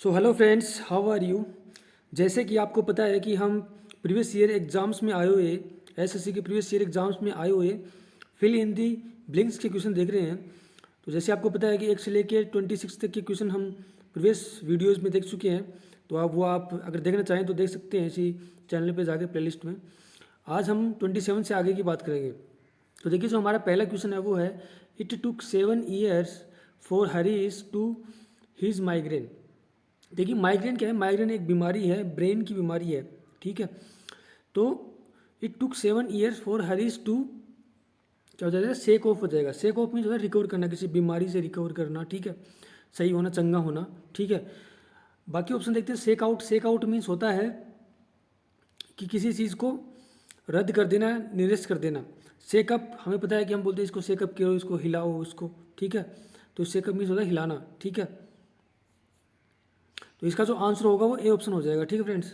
So hello friends, how are you. जैसे कि आपको पता है कि हम प्रीवियस ईयर एग्जाम्स में आए हुए एसएससी के प्रीवियस ईयर एग्जाम्स में आए हुए फिल इन दी ब्लिंक्स के क्वेश्चन देख रहे हैं। तो जैसे आपको पता है कि 1 से लेके 26 तक के क्वेश्चन हम प्रीवियस वीडियोस में देख चुके हैं। तो आप अगर देखना चाहें तो देख सकते हैं इसी चैनल पे जाके प्लेलिस्ट में। आज हम 27 से आगे की बात करेंगे। तो देखिए, जो हमारा पहला क्वेश्चन है वो है, it took 7 years for Harish to his migraine. देखिए, माइग्रेन क्या है? माइग्रेन एक बीमारी है, ब्रेन की बीमारी है। ठीक है, तो it took 7 years for Harish to, क्या हो जाएगा? शेक ऑफ हो जाएगा। शेक ऑफ में जो है रिकवर करना, किसी बीमारी से रिकवर करना। ठीक है, सही होना, चंगा होना। ठीक है, बाकी ऑप्शन देखते हैं। Shake out, shake out means होता है कि किसी चीज़ को रद्द कर देना, निरस्त कर देना। शेकअप हमें पता है कि हम बोलते हैं इसको शेकअप करो, इसको हिलाओ, इसको। ठीक है, तो शेकअप मीन्स होता है हिलाना। ठीक है, तो इसका जो आंसर होगा वो ए ऑप्शन हो जाएगा। ठीक है फ्रेंड्स,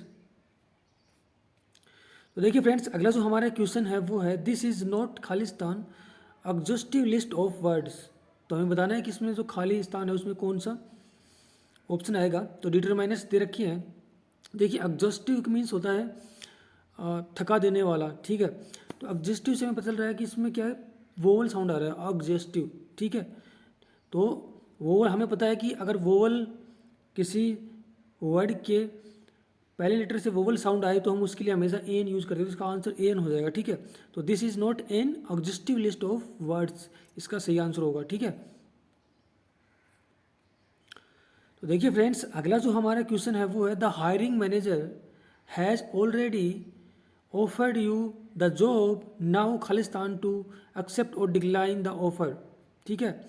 तो देखिए फ्रेंड्स, अगला जो हमारा क्वेश्चन है वो है, this is not Khalistan exhaustive list of words. तो हमें बताना है कि इसमें जो खाली स्थान है उसमें कौन सा ऑप्शन आएगा। तो डिटरमाइनर्स दे रखी है। देखिए, एग्जॉस्टिव मीन्स होता है थका देने वाला। ठीक है, तो एग्जॉस्टिव से हमें पता चल रहा है कि इसमें क्या है, वोवल साउंड आ रहा है, एग्जॉस्टिव। ठीक है, तो वोवल हमें पता है कि अगर वोवल किसी वर्ड के पहले लेटर से वोवल साउंड आए तो हम उसके लिए हमेशा एन यूज़ करते हैं। तो इसका आंसर एन हो जाएगा। ठीक है, तो this is not an exhaustive list of words, इसका सही आंसर होगा। ठीक है, तो देखिए फ्रेंड्स, अगला जो हमारा क्वेश्चन है वो है, the hiring manager has already offered you the job, now खालिस्तान to accept or decline the offer. ठीक है,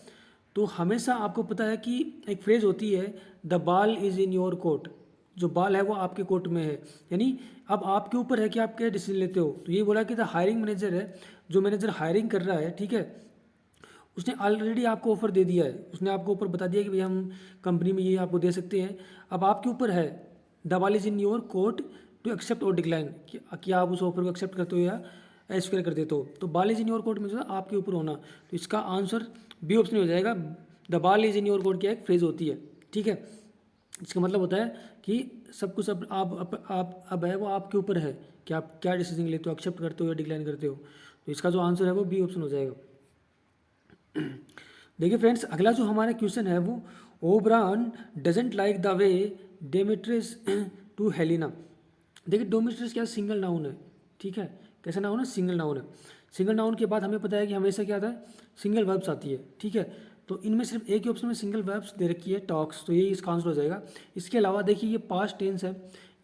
तो हमेशा आपको पता है कि एक फ्रेज होती है, द बाल इज़ इन योर कोर्ट। जो बाल है वो आपके कोर्ट में है, यानी अब आपके ऊपर है कि आप क्या डिसीजन लेते हो। तो ये बोला कि द हायरिंग मैनेजर है, जो मैनेजर हायरिंग कर रहा है। ठीक है, उसने ऑलरेडी आपको ऑफर दे दिया है, उसने आपको ऊपर बता दिया कि भाई हम कंपनी में ये आपको दे सकते हैं। अब आपके ऊपर है, the ball is in your court to accept or decline, कि आप उस ऑफर को एक्सेप्ट करते हो या एस्क्वायर कर देते हो। तो ball is in your court में जो है आपके ऊपर होना, तो इसका आंसर बी ऑप्शन हो जाएगा। The ball is in your court की एक फ्रेज होती है। ठीक है, इसका मतलब होता है कि सब कुछ आप अब है वो आपके ऊपर है कि आप क्या डिसीजन लेते हो, एक्सेप्ट करते हो या डिक्लाइन करते हो। तो इसका जो आंसर है वो बी ऑप्शन हो जाएगा। देखिए फ्रेंड्स, अगला जो हमारा क्वेश्चन है वो, Oberon doesn't like the way Demetrius to Helena. देखिए, डोमेट्रियस क्या, सिंगल नाउन है। ठीक है, कैसा नाउन है? सिंगल नाउन है। सिंगल नाउन के बाद हमें पता है कि हमेशा क्या आता है, सिंगल वर्ब्स आती है। ठीक है, तो इनमें सिर्फ एक ही ऑप्शन में सिंगल वर्ब्स दे रखी है, टॉक्स, तो यही इसका आंसर हो जाएगा। इसके अलावा देखिए, ये पास्ट टेंस है,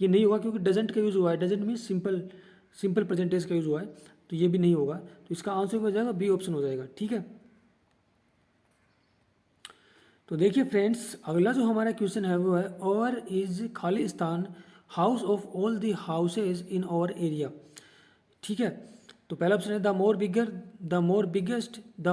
ये नहीं होगा क्योंकि डजेंट का यूज़ हुआ है। Doesn't mean simple, simple present tense का यूज़ हुआ है, तो ये भी नहीं होगा। तो इसका आंसर हो जाएगा बी ऑप्शन हो जाएगा। ठीक है, तो देखिए फ्रेंड्स, अगला जो हमारा क्वेश्चन है वो है, और इज खालिस्तान house of all the houses in our area. ठीक है, तो पहला ऑप्शन है, the more bigger, the more biggest, the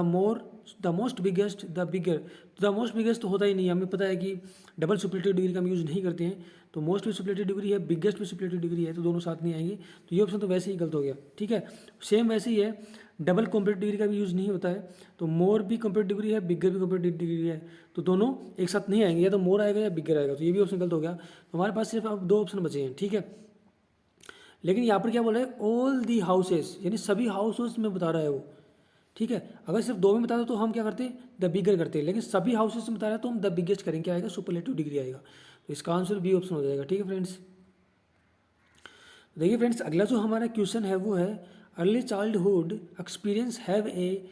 most biggest, the bigger. तो द मोस्ट बिगेस्ट तो होता ही नहीं है, हमें पता है कि डबल सुपरलेटिव डिग्री का हम यूज़ नहीं करते हैं। तो मोस्ट भी सुपरलेटिव डिग्री है, बिगेस्ट भी सुपरलेटिव डिग्री है, तो दोनों साथ नहीं आएंगे। तो ये ऑप्शन तो वैसे ही गलत हो गया। ठीक है, सेम वैसे ही है, डबल कॉम्परेटिव डिग्री का भी यूज़ नहीं होता है। तो मोर भी कॉम्परेटिव डिग्री है, बिगर भी कॉम्परेटिव डिग्री है, तो दोनों एक साथ नहीं आएंगे, या तो मोर आएगा या बिगर आएगा। तो ये भी ऑप्शन गलत हो गया। तो हमारे पास सिर्फ अब 2 ऑप्शन बचे हैं। ठीक है, लेकिन यहाँ पर क्या बोल रहा है, ऑल दी हाउसेस, यानी सभी हाउसेस में बता रहा है वो। ठीक है, अगर सिर्फ 2 में बताता तो हम क्या करते, द बिगर करते, लेकिन सभी हाउसेस में बता रहा है तो हम द बिगेस्ट करेंगे, क्या आएगा, सुपरलेटिव डिग्री आएगा। तो इसका आंसर बी ऑप्शन हो जाएगा। ठीक है फ्रेंड्स, देखिए फ्रेंड्स, अगला जो हमारा क्वेश्चन है वो है, early childhood experience have a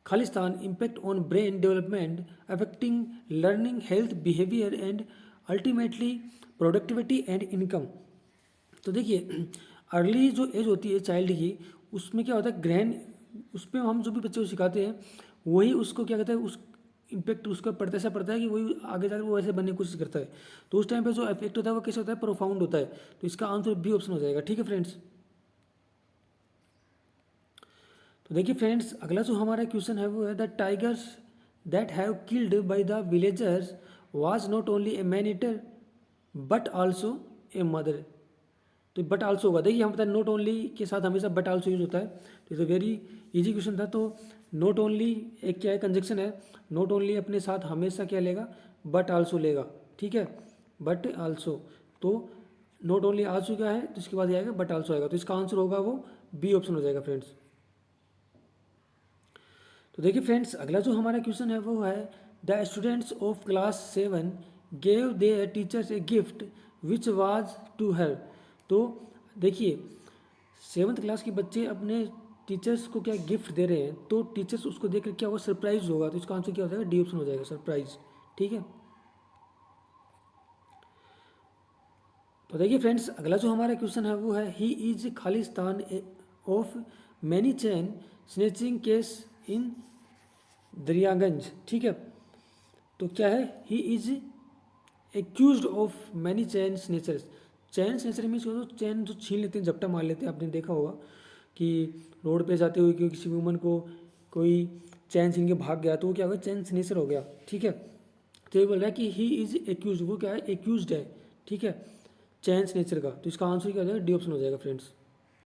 Khalistan impact on brain development affecting learning, health, behaviour and ultimately productivity and income. तो देखिए, अर्ली जो एज होती है चाइल्ड की, उसमें क्या होता है, ग्रहण, उस पर हम जो भी बच्चे को सिखाते हैं वही उसको क्या कहते हैं, उस इम्पेक्ट उसका पड़ता ऐसा पड़ता है कि वही आगे जाकर वो वैसे बनने की कोशिश करता है। तो उस टाइम पे जो इफेक्ट होता है वो कैसे होता है, प्रोफाउंड होता है। तो इसका आंसर बी ऑप्शन हो जाएगा। ठीक है फ्रेंड्स, तो देखिए फ्रेंड्स, अगला जो हमारा क्वेश्चन है वो है, the tigers that have killed by the villagers was not only a man eater but also a mother. तो बट आल्सो होगा। देखिए, हम पता है नोट ओनली के साथ हमेशा बट आल्सो यूज होता है, तो ये तो वेरी इजी क्वेश्चन था। तो नोट ओनली एक क्या है, कंजक्शन है, नोट ओनली अपने साथ हमेशा क्या लेगा, बट आल्सो लेगा। ठीक है, बट आल्सो। तो नॉट ओनली आल्सो क्या है, तो इसके बाद ये आएगा बट आल्सो आएगा, तो इसका आंसर होगा वो बी ऑप्शन हो जाएगा फ्रेंड्स। तो देखिए फ्रेंड्स, अगला जो हमारा क्वेश्चन है वो है the students of class 7 gave their teachers a gift which was to her. तो देखिए 7th क्लास के बच्चे अपने टीचर्स को क्या गिफ्ट दे रहे हैं, तो टीचर्स उसको देखकर क्या होगा, सरप्राइज होगा, तो इसका आंसर क्या हो जाएगा, डी ऑप्शन हो जाएगा, सरप्राइज। ठीक है। तो देखिए फ्रेंड्स, अगला जो हमारा क्वेश्चन है वो है ही इज खालिस्तान of many chain snatching case in Daryaganj. ठीक है। तो क्या है, he is accuse of many chain snatchers. Chain snatcher means जो चैन जो छीन लेते हैं, झपटा मार लेते हैं, आपने देखा होगा कि रोड पे जाते हुए कि किसी वुमन को कोई चैन छीन के भाग गया तो वो क्या होगा, चैन स्नेचर हो गया। ठीक है। तो ये बोल रहा है कि ही इज एक्यूज, वो क्या है, एक्यूज है। ठीक है, चैन स्नेचर का, तो इसका आंसर क्या हो जाएगा, डी ऑप्शन हो जाएगा फ्रेंड्स।